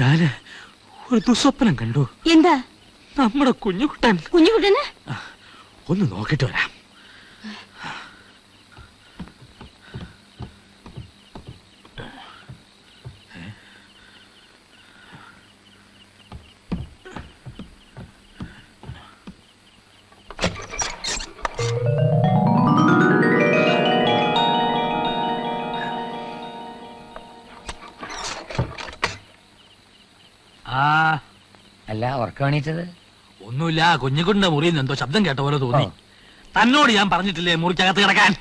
ഞാന് ഒരു ദുസ്വപ്നം കണ്ടു. എന്താ? നമ്മുടെ കുഞ്ഞുകുട്ടന് ഒന്ന് നോക്കിട്ട് വരാം. അല്ല, ഉറക്കണീറ്റത് ഒന്നുമില്ല. കുഞ്ഞുകുട്ടിന്റെ മുറിയിൽ നിന്ന് എന്തോ ശബ്ദം കേട്ട പോലെ തോന്നി. തന്നോട് ഞാൻ പറഞ്ഞിട്ടില്ലേ മുറിക്കകത്ത് കിടക്കാൻ?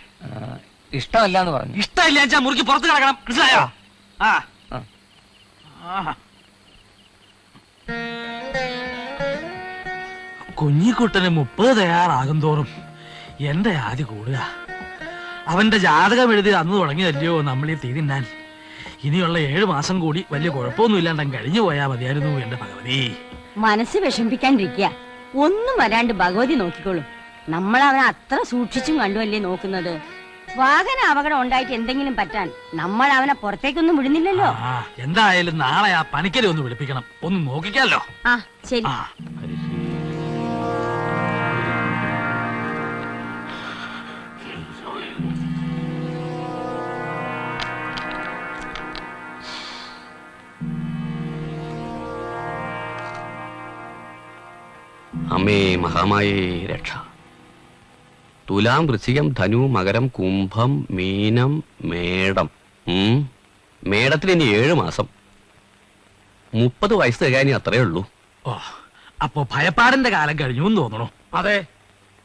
ഇഷ്ടമല്ല എന്ന് പറഞ്ഞു. ഇഷ്ടമില്ല വെച്ചാൽ മുറിക്ക് പുറത്ത് കിടക്കണം, മനസ്സിലായോ? കുഞ്ഞിക്കുട്ടന് 30 തയ്യാറാകും തോറും എന്റെ ആദ്യ കൂടുക. അവന്റെ ജാതകം എഴുതി അന്ന് തുടങ്ങിയതല്ലയോ നമ്മൾ ഈ തീ തിന്നാൻ. ഇനിയുള്ള 7 മാസം കൂടി വലിയ കുഴപ്പമൊന്നും ഇല്ലാണ്ട് കഴിഞ്ഞു പോയാ മതിയായിരുന്നു എന്റെ ഭഗവതി. മനസ്സ് വിഷമിപ്പിക്കാണ്ടിരിക്കുക. ഒന്നും വരാണ്ട് ഭഗവതി നോക്കിക്കോളും. നമ്മൾ അവനെ അത്ര സൂക്ഷിച്ചും കണ്ടുവല്ലേ നോക്കുന്നത്. വാഹന അപകടം ഉണ്ടായിട്ട് എന്തെങ്കിലും പറ്റാൻ നമ്മൾ അവനെ പുറത്തേക്കൊന്നും വിടുന്നില്ലല്ലോ. എന്തായാലും നാളെ ആ പണിക്കരെ ഒന്ന് വിളിപ്പിക്കണം, ഒന്ന് നോക്കിക്കാലോ. ആ ശരി. അമ്മേ മഹാമായേ രക്ഷ. തുലാം, വൃശ്ചികം, ധനു, മകരം, കുംഭം, മീനം, മേടം. മേടത്തിന് ഇനി 7 മാസം. 30 വയസ്സ് തികയാനി അത്രേ ഉള്ളൂ. ഓ, അപ്പൊ ഭയപ്പാടിന്റെ കാലം കഴിഞ്ഞു തോന്നണോ? അതെ,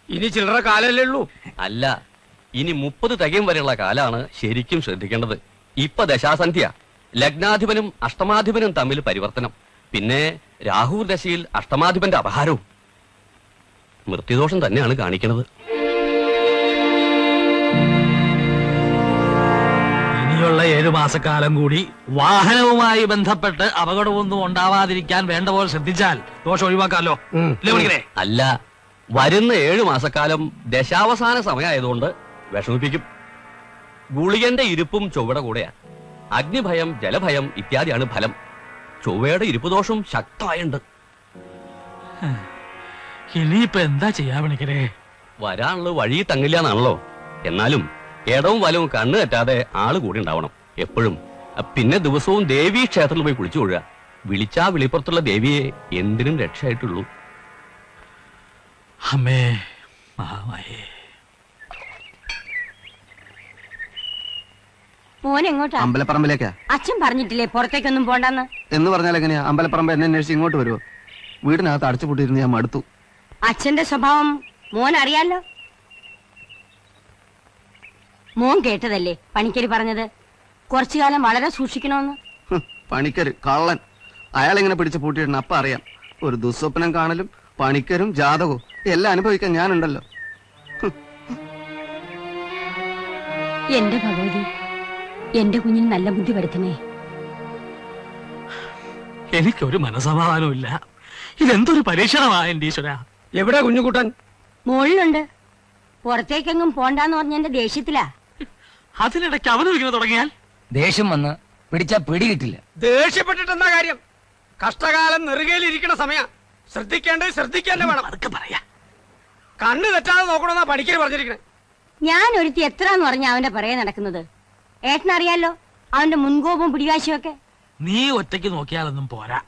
ഇനി ചില്ലറ കാലല്ലേ ഉള്ളൂ. അല്ല, ഇനി 30 തികയും വരെയുള്ള കാലാണ് ശരിക്കും ശ്രദ്ധിക്കേണ്ടത്. ഇപ്പൊ ദശാസന്ധ്യ. ലഗ്നാധിപനും അഷ്ടമാധിപനും തമ്മിൽ പരിവർത്തനം. പിന്നെ രാഹു ദശയിൽ അഷ്ടമാധിപന്റെ അപഹാരവും. മൃത്യുദോഷം തന്നെയാണ് കാണിക്കുന്നത്. ഇനിയുള്ള 7 മാസക്കാലം കൂടി വാഹനവുമായി ബന്ധപ്പെട്ട് അപകടമൊന്നും ഉണ്ടാവാതിരിക്കാൻ വേണ്ട പോലെ ശ്രദ്ധിച്ചാൽ ദോഷം ഒഴിവാക്കാമല്ലോ. അല്ല, വരുന്ന 7 മാസക്കാലം ദശാവസാന സമയമായതുകൊണ്ട് വിഷമിപ്പിക്കും. ഗുളികന്റെ ഇരിപ്പും ചൊവ്വയുടെ കൂടെയാ. അഗ്നിഭയം, ജലഭയം ഇത്യാദിയാണ് ഫലം. ചൊവ്വയുടെ ഇരിപ്പ് ദോഷം ശക്തമായുണ്ട്. ഇനിയിപ്പൊ എന്താ ചെയ്യാ പണിക്കരെ? വരാനുള്ളത് വഴി തങ്ങില്ല എന്നാണല്ലോ. എന്നാലും ഇടവും വലവും കണ്ണു തെറ്റാതെ ആള് കൂടി ഉണ്ടാവണം എപ്പോഴും. പിന്നെ ദിവസവും ദേവീ ക്ഷേത്രത്തിൽ പോയി കുളിച്ചു കൊള്ളുക. വിളിച്ചാ വിളിപ്പുറത്തുള്ള ദേവിയെ എന്തിനും രക്ഷയായിട്ടുള്ളൂ. അമ്മേ മഹാമായേ. മോൻ എങ്ങോട്ടാ? അമ്പലപ്പറമ്പിലേക്കാ. അച്ഛൻ പറഞ്ഞിട്ടില്ലേ പുറത്തേക്കൊന്നും പോണ്ടെന്ന്? എന്ന് പറഞ്ഞാൽ എങ്ങനെയാ? അമ്പലപ്പറമ്പ് എന്നെ അന്വേഷിച്ച് ഇങ്ങോട്ട് വരുമോ? വീടിനകത്ത് അടച്ചുപൂട്ടിയിരുന്ന് ഞാൻ മടുത്തു. അച്ഛന്റെ സ്വഭാവം മോൻ അറിയാലോ. മോൻ കേട്ടതല്ലേ പണിക്കര് പറഞ്ഞത്, കുറച്ചു കാലം വളരെ സൂക്ഷിക്കണമെന്ന്. പണിക്കര് കള്ളൻ. അയാളെങ്ങനെ പിടിച്ച് പൂട്ടിയിടണം അപ്പ അറിയാം. ഒരു ദുസ്വപ്നം കാണലും പണിക്കരും ജാതകവും എല്ലാം അനുഭവിക്കാൻ ഞാനുണ്ടല്ലോ. എന്റെ ഭഗവതി, എന്റെ കുഞ്ഞിന് നല്ല ബുദ്ധി വരുത്തണേ. എനിക്കൊരു മനസമാധാനവും ഇല്ല. ഇതെന്തൊരു പരീക്ഷണമാണ് എന്റെ ഈശ്വര. എവിടെ കുഞ്ഞുകുട്ടൻ? മുകളിലുണ്ട്. പുറത്തേക്കെങ്ങും പോണ്ടാന്ന് പറഞ്ഞ എന്റെ ദേഷ്യത്തിലാ. അതിനിടയ്ക്ക് അവനൊരുങ്ങനെ തുടങ്ങിയാൽ ദേഷ്യം വന്ന് പിടിച്ചാ പിടി കിട്ടില്ല. ദേഷ്യപ്പെട്ടിട്ട് എന്താ കാര്യം? കഷ്ടകാലം നെറുകയിലിരിക്കണ സമയം. ശ്രദ്ധിക്കേണ്ടത് ശ്രദ്ധിക്കാതെ വേണം. അതൊക്കെ പറയാ. കണ്ണ് തെറ്റാതെ നോക്കണമെന്നാ പണിക്കര് പറഞ്ഞിരിക്കണേ. ഞാൻ ഒരുത്തി എത്രാന്ന് പറഞ്ഞ അവന്റെ പറയാൻ നടക്കുന്നത്. ഏട്ടനറിയാലോ അവന്റെ മുൻകോപവും പിടിവാശിയും ഒക്കെ. നീ ഒറ്റയ്ക്ക് നോക്കിയാലൊന്നും പോരാ.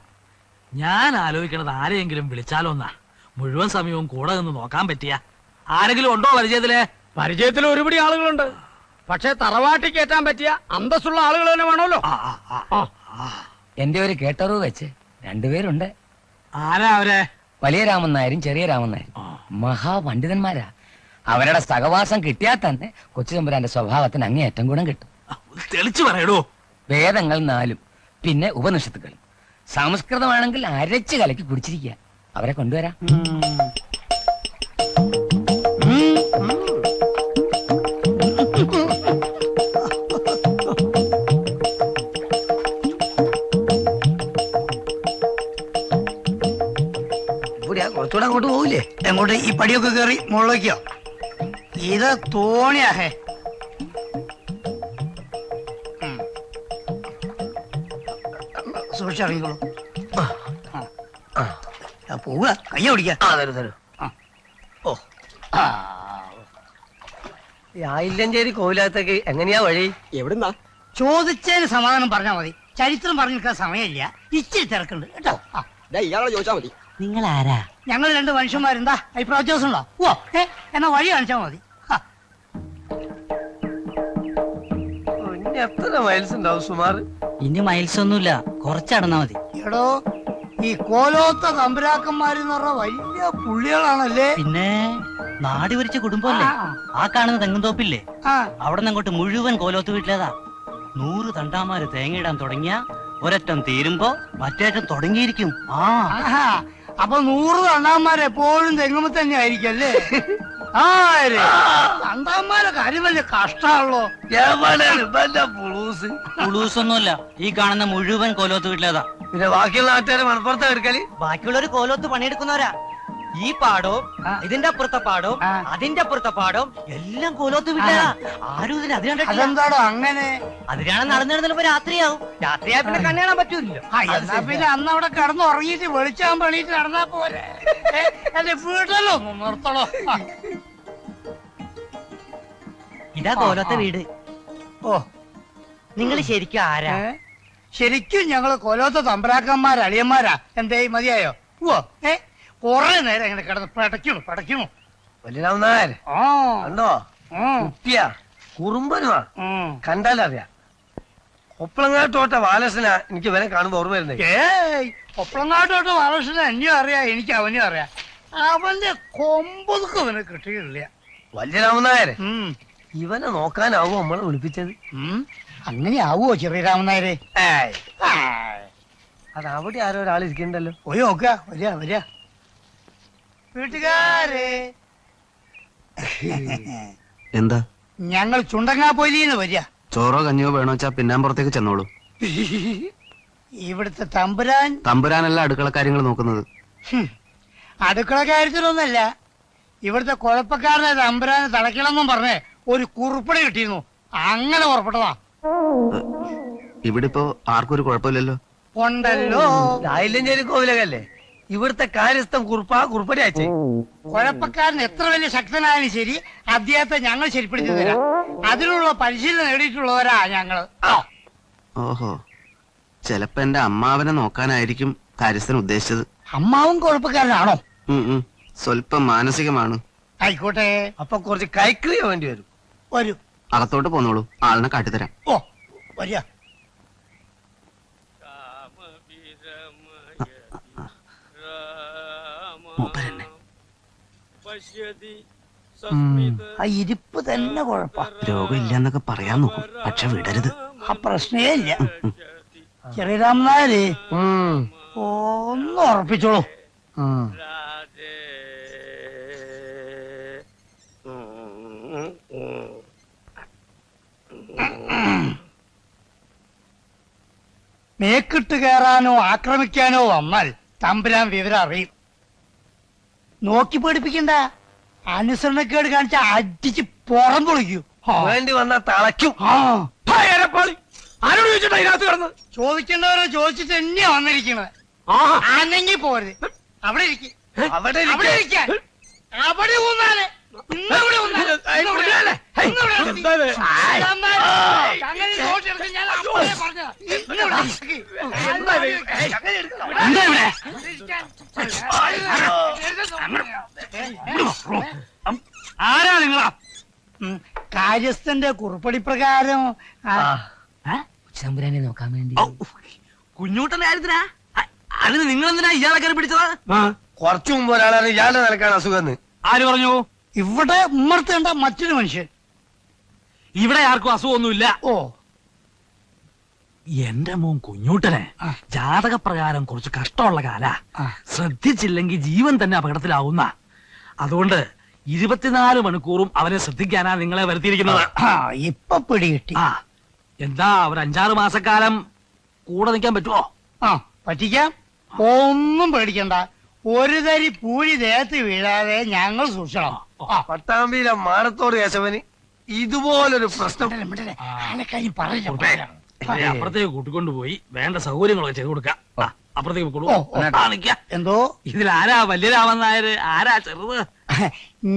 ഞാൻ ആലോചിക്കണത് ആരെയെങ്കിലും വിളിച്ചാലോന്നാ. മുഴുവൻ സമയവും കൂടെ നിന്ന് നോക്കാൻ പറ്റിയ ആരെങ്കിലും ഉണ്ടോ പരിചയത്തില്? പരിചയത്തിൽ ഒരുപടി ആളുകളുണ്ട്. പക്ഷെ തറവാട്ടി കയറ്റാൻ പറ്റിയ അന്തസ്സുള്ള ആളുകൾ തന്നെ വേണമല്ലോ. എന്റെ ഒരു കേട്ടറിവ് വെച്ച് 2 പേരുണ്ട്. ആരാ അവരെ? വലിയ രാമൻ നായരും ചെറിയ രാമൻ നായരും മഹാപണ്ഡിതന്മാരാ. അവരുടെ സഹവാസം കിട്ടിയാൽ തന്നെ കൊച്ചു തമ്പുരാന്റെ സ്വഭാവത്തിന് അങ്ങേയറ്റം ഗുണം കിട്ടും. തെളിച്ചു പറയടോ. വേദങ്ങൾ 4, പിന്നെ ഉപനിഷത്തുകൾ. സംസ്കൃതമാണെങ്കിൽ അരച്ച് കലക്കി കുടിച്ചിരിക്കുക. അവരെ കൊണ്ടുവരാം. കുറച്ചുകൂടെ അങ്ങോട്ട് പോവില്ലേ? എങ്ങോട്ട്? ഈ പടിയൊക്കെ കയറി മുകളിലേക്കോ? ഇത് തോണിയാഹേ. സൂക്ഷിച്ചിറങ്ങിക്കോളൂ. പോവുക, കയ്യ പിടിക്കാം. ഓ, ആയില്ലഞ്ചേരി കോവിലകത്തേക്ക് എങ്ങനെയാ വഴി? എവിടുന്നാ? ചോദിച്ചതിന് സമാധാനം പറഞ്ഞാൽ മതി. ചരിത്രം പറഞ്ഞു നിൽക്കാൻ സമയമില്ല, ഇച്ചിരി തിരക്കുണ്ട് കേട്ടോ. ഇയാളോട് ചോദിച്ചാ മതി. നിങ്ങൾ ആരാ? ഞങ്ങൾ രണ്ട് മനുഷ്യന്മാരെന്താ അഭിപ്രായ വ്യത്യാസം ഉണ്ടോ? ഓ എന്നാ വഴി കാണിച്ചാൽ മതി. ഇനി എത്ര മൈൽസ് ഉണ്ടാവും സുമാർ? ഇനി മൈൽസ് ഒന്നുമില്ല, കുറച്ചടന്നാ മതി. എടോ, ഈ കോലോത്ത തമ്പുരാക്കന്മാരെന്ന് പറഞ്ഞ വലിയ പുള്ളികളാണല്ലേ. പിന്നെ നാടി വരിച്ച കുടുംബമല്ലേ. ആ കാണുന്ന തെങ്ങുംതോപ്പില്ലേ, ആ അവിടെ നിന്ന് അങ്ങോട്ട് മുഴുവൻ കോലോത്ത് വീട്ടിലേതാ. 100 തണ്ടാമാര് തേങ്ങയിടാൻ തുടങ്ങിയ ഒരറ്റം തീരുമ്പോ മറ്റേറ്റം തുടങ്ങിയിരിക്കും. ആഹാ, അപ്പൊ 100 തണ്ടാന്മാരെപ്പോഴും തെങ്ങുമ്പോ തന്നെ ആയിരിക്കും അല്ലേ? തണ്ടാന്മാരെ കാര്യം വലിയ കഷ്ടാണല്ലോ. പുളൂസൊന്നുമല്ല, ഈ കാണുന്ന മുഴുവൻ കോലോത്ത് വീട്ടിലേതാ. പിന്നെ ബാക്കിയുള്ള നാട്ടുകാരെ മണപ്പുറത്താ എടുക്കല്. ബാക്കിയുള്ളവര് കോലോത്ത് പണിയെടുക്കുന്നവരാ. ഈ പാടവും ഇതിന്റെ അപ്പുറത്തെ പാടവും അതിന്റെ അപ്പുറത്തെ പാടവും എല്ലാം കോലോത്ത് വീട്ടിലേതാ. ആരും ഇതിന് അതെന്താടോ അങ്ങനെ? അതിനാണ് നടന്നിരുന്നപ്പോ രാത്രിയാവും. രാത്രിയാ പിന്നെ കണ്ണു കാണാൻ പറ്റൂല്ലോ. എന്നാ പിന്നെ അന്ന് അവിടെ കിടന്ന് ഉറങ്ങിയിട്ട് വെളിച്ചാൻ പണിയിട്ട് നടന്നാ പോലെ. എന്റെ വീട്ടിലോ ഒന്ന് നിർത്തണോ? ഇതാ കോലോത്തെ വീട്. ഓ, നിങ്ങൾ ശരിക്കും ആരാ? ശരിക്കും ഞങ്ങള് കൊലോത്ത തമ്പരാക്കന്മാരാ, അളിയന്മാരാ. എന്തേ മതിയായോ? ഓ കൊറേ നേരം ഇങ്ങനെ കിടന്ന് പടയ്ക്കണു. വലിയ ആ കണ്ടോ, കുട്ടിയാ കുറുമ്പനുമാ, കണ്ടാലറിയാ. ഒപ്പളങ്ങാട്ടോട്ട ബാലകൃഷ്ണനാ എനിക്ക് ഇവനെ കാണുമ്പോ ഓർമ്മ വരുന്നേ. ഏയ്, ഒപ്പളങ്ങാട്ടോട്ട് ബാലകൃഷ്ണൻ എന്നെയും അറിയാം, എനിക്ക് അവനെയും അറിയാം. അവന്റെ കൊമ്പൊതുക്കും അവന് കിട്ടിയില്ല. വലിയ രാമനായരെ, ഇവനെ നോക്കാനാവോ നമ്മളെ വിളിപ്പിച്ചത്? അങ്ങനെ ആവുമോ ചെറിയ രാമനായരെ? അത് അവിടെ ആരോ ഒരാൾ ഇരിക്കണ്ടല്ലോ. പോയി നോക്ക. വരിക വീട്ടുകാരെ. എന്താ? ഞങ്ങൾ ചുണ്ടങ്ങാപ്പൊലിന്ന് വരിക. ചോറോ കഞ്ഞിയോ വേണോ വെച്ചാ പിന്നാമ്പുറത്തേക്ക് ചെന്നോളൂ. ഇവിടുത്തെ തമ്പുരാനല്ല അടുക്കള കാര്യങ്ങൾ നോക്കുന്നത്. അടുക്കള കാര്യത്തിലൊന്നല്ല, ഇവിടുത്തെ കുഴപ്പക്കാരനെ തമ്പുരാനെ തടയ്ക്കണമെന്നും പറഞ്ഞേ ഒരു കുറിപ്പടി കിട്ടിയിരുന്നു. അങ്ങനെ പുറപ്പെട്ടതാ. ഇവിടെ ഇപ്പോ ആർക്കും ഒരു കുഴപ്പമില്ലല്ലോ. ഉണ്ടല്ലോ. ആയില്ലഞ്ചേരി കോവിലകല്ലേ, ഇവിടുത്തെ കാര്യസ്ഥം കുറുപ്പടി അയച്ചേ. കുഴപ്പക്കാരൻ എത്ര വലിയ ശക്തനായാലും ശരി, അദ്ദേഹത്തെ ഞങ്ങൾ ശരിപ്പെടുത്തി തരാം. അതിനുള്ള പരിശീലനം നേടിയിട്ടുള്ളവരാ ഞങ്ങള്. ഓഹോ, ചെലപ്പോ എന്റെ അമ്മാവനെ നോക്കാനായിരിക്കും കാര്യസ്ഥൻ ഉദ്ദേശിച്ചത്. അമ്മാവും കുഴപ്പക്കാരനാണോ? സ്വല്പം മാനസികമാണ്. ആയിക്കോട്ടെ, അപ്പൊ കുറച്ച് കൈക്രിയ വേണ്ടി വരും. വരൂ, അകത്തോട്ട് പോന്നോളൂ, ആളിനെ കാട്ടിത്തരാം. ഓ വരിക. ആ ഇരിപ്പ് തന്നെ കുഴപ്പ. രോഗമില്ലെന്നൊക്കെ പറയാൻ നോക്കും, പക്ഷെ വിടരുത്. ആ പ്രശ്നേ ഇല്ല. ചെറിയ രാമനായര് ഒന്ന് ഉറപ്പിച്ചോളൂ. മേക്കിട്ട് കയറാനോ ആക്രമിക്കാനോ വന്നാൽ തമ്പുരാൻ വിവരം അറിയും. നോക്കി പേടിപ്പിക്കണ്ട. അനുസരണക്കേട് കാണിച്ച അടിച്ച് പുറം പൊളിക്കൂ. വേണ്ടി വന്നാ തളയ്ക്കും. ആരോട് ചോദിച്ചിട്ടാ ഇതിനകത്ത് കിടന്ന്? ചോദിക്കേണ്ടവരെ ചോദിച്ചിട്ട് തന്നെയാ വന്നിരിക്കണത്. ആണെങ്കിൽ പോരുത്. അവിടെ ഇരിക്കും. അവിടെ ഇരിക്കാൻ. അവിടെ ഊന്നാല്. ഇന്നിവിടെ ഊന്നാല്. അങ്ങനെ നോട്ട് എടുത്ത് ഞാൻ അപ്പോഴേ പറഞ്ഞതാ. ഇന്നിവിടെ ഇരിക്ക്. ആരാ നിങ്ങളാ? കാര്യസ്ഥന്റെ കുറിപ്പടി പ്രകാരം ഉച്ചതമ്പുരാനെ നോക്കാൻ വേണ്ടി. കുഞ്ഞൂട്ടന്റെ കാര്യത്തിനാ? അതിന് നിങ്ങൾ എന്തിനാ ഇയാളെ കയറി പിടിച്ചത്? കുറച്ചു മുമ്പ് ഒരാളാണ് ഇയാളുടെ നിലക്കാണ് അസുഖം. ആര് പറഞ്ഞു? ഇവിടെ ഉമ്മർത്തേണ്ട മറ്റൊരു മനുഷ്യൻ. ഇവിടെ ആർക്കും അസുഖമൊന്നുമില്ല. ഓ, എന്റെ മോൻ കുഞ്ഞൂട്ടനെ ജാതകപ്രകാരം കുറച്ച് കഷ്ടമുള്ള കാല. ശ്രദ്ധിച്ചില്ലെങ്കിൽ ജീവൻ തന്നെ അപകടത്തിലാവുന്ന. അതുകൊണ്ട് 24 മണിക്കൂറും അവനെ ശ്രദ്ധിക്കാനാ നിങ്ങളെ വരുത്തിയിരിക്കുന്നത്. ഇപ്പൊ പിടികിട്ടി. എന്താ ഒരു 5-6 മാസക്കാലം കൂടെ നിൽക്കാൻ പറ്റുമോ? പറ്റിക്കാം. ഒന്നും പേടിക്കണ്ട. ഒരു തരി പൂഴി ദേഹത്ത് വീഴാതെ ഞങ്ങൾ സൂക്ഷിക്കണം. പട്ടാമ്പിയിലെ മാടത്തോട് കേശവന് ഇതുപോലൊരു പ്രശ്നം പറയില്ല. ഇവരെ അപ്പുറത്തേക്ക് കൂട്ടിക്കൊണ്ടുപോയി വേണ്ട സൗകര്യങ്ങളൊക്കെ ചെയ്തു കൊടുക്കാം. അപ്പുറത്തേക്ക് എന്തോ ഇതിൽ ആരാ വലിയ രാമൻ നായർ, ആരാ ചെറുത്?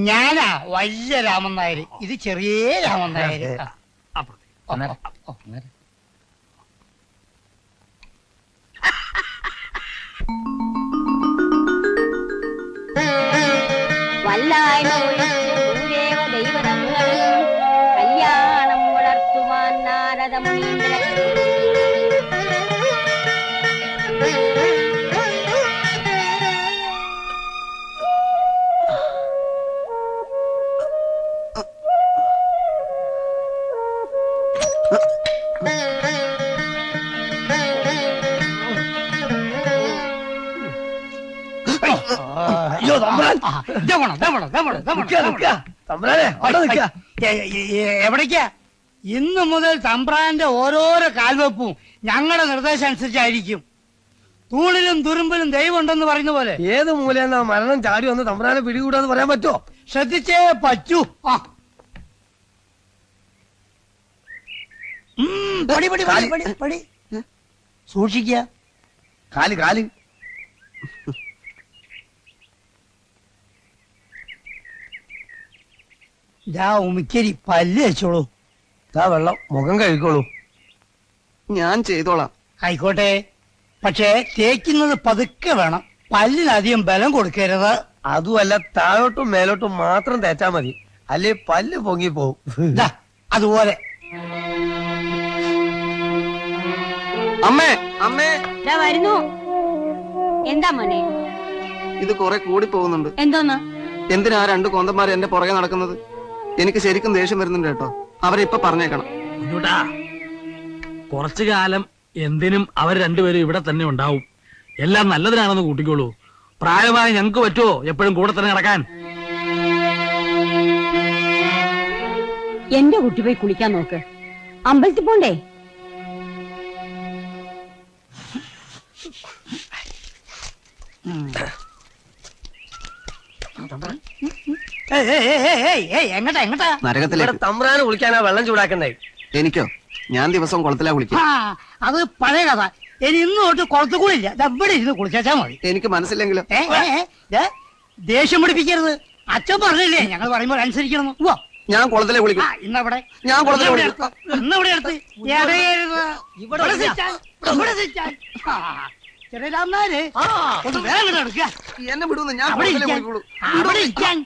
ഞാനാ വലിയ രാമൻ നായർ, ഇത് ചെറിയ രാമൻ നായർ. അപ്പുറത്തേക്ക് വല്ലായ്മ ഒഴിച്ച് ഭൂദേവ ദൈവതങ്ങൾ കല്യാണം വളർത്തുവാൻ നാരദ മുനീന്ദ്രൻ. എവിടേക്കാ? ഇന്നു മുതൽ തമ്പ്രാന്റെ ഓരോരോ കാൽവെപ്പും ഞങ്ങളുടെ നിർദ്ദേശം അനുസരിച്ചായിരിക്കും. തൂണിലും തുരുമ്പിലും ദൈവം ഉണ്ടെന്ന് പറയുന്ന പോലെ ഏത് മൂലയെന്നാ മരണം ചാടി വന്ന് തമ്പ്രാനെ പിടികൂടാന്ന് പറയാൻ പറ്റുമോ? ശ്രദ്ധിച്ചേ പറ്റൂ. സൂക്ഷിക്ക. കാല് കാല് ഉമിക്കരി പല്ല് വെച്ചോളൂ. വെള്ളം മുഖം കഴിക്കോളൂ. ഞാൻ ചെയ്തോളാം. ആയിക്കോട്ടെ, പക്ഷേ തേക്കുന്നത് പതുക്കെ വേണം. പല്ലിനധികം ബലം കൊടുക്കരുത്. അതുമല്ല, താഴോട്ടും മേലോട്ടും മാത്രം തേച്ചാ മതി, അല്ലെ പല്ല് പൊങ്ങി പോവും. അതുപോലെ. അമ്മേ അമ്മേ വരുന്നു. എന്താ മോനെ? ഇത് കുറെ കൂടി പോകുന്നുണ്ട്. എന്തോന്ന്? എന്തിനാ രണ്ട് കോന്തന്മാർ എന്റെ പുറകെ നടക്കുന്നത്? എനിക്ക് ശരിക്കും ദേഷ്യം വരുന്നുണ്ട് കേട്ടോ. അവരെ ഇപ്പൊ പറഞ്ഞേക്കണം. കുറച്ചു കാലം എന്തിനും അവർ രണ്ടുപേരും ഇവിടെ തന്നെ ഉണ്ടാവും. എല്ലാം നല്ലതിനാണെന്ന് കൂട്ടിക്കോളൂ. പ്രായമായി ഞങ്ങൾക്ക് പറ്റുമോ എപ്പോഴും കൂടെ തന്നെ നടക്കാൻ? എന്റെ കുട്ടി പോയി കുളിക്കാൻ നോക്ക്. അമ്പലത്തിൽ പോണ്ടേ? എങ്ങട്ടാ എങ്ങട്ടാ? നരകത്തിലേക്ക്. തമ്പ്രാനെ കുളിക്കാനാ വെള്ളം ചൂടാക്കണ്ടേ? എനിക്കോ? ഞാൻ ദിവസം കുളത്തിലാ കുളിക്കും. അത് പഴയ കഥ. ഇനി ഇന്ന് തൊട്ട് കുളത്തുകൂടില്ല. ഇവിടെ ഇരുന്ന് കുളിച്ചാ മതി. എനിക്ക് മനസ്സിലെങ്കിലും. ദേഷ്യം പിടിപ്പിക്കരുത്. അച്ഛൻ പറഞ്ഞില്ലേ ഞങ്ങൾ പറയുമ്പോൾ അനുസരിക്കണം. ഞാൻ കുളത്തിലെ കുളിക്കും. ഇന്നവിടെ ഞാൻ കുളത്തിലെ കുളിക്കും. ഇന്നവിടെ അടുത്ത് ചെറിയ രാമനാര് ഒന്ന് വേഗം എടുക്കുക. എന്നെ വിടുന്നു. ഞാൻ കുളത്തിലെ കുളിക്കുള്ളൂ. അവിടെ ഇരിക്കാൻ.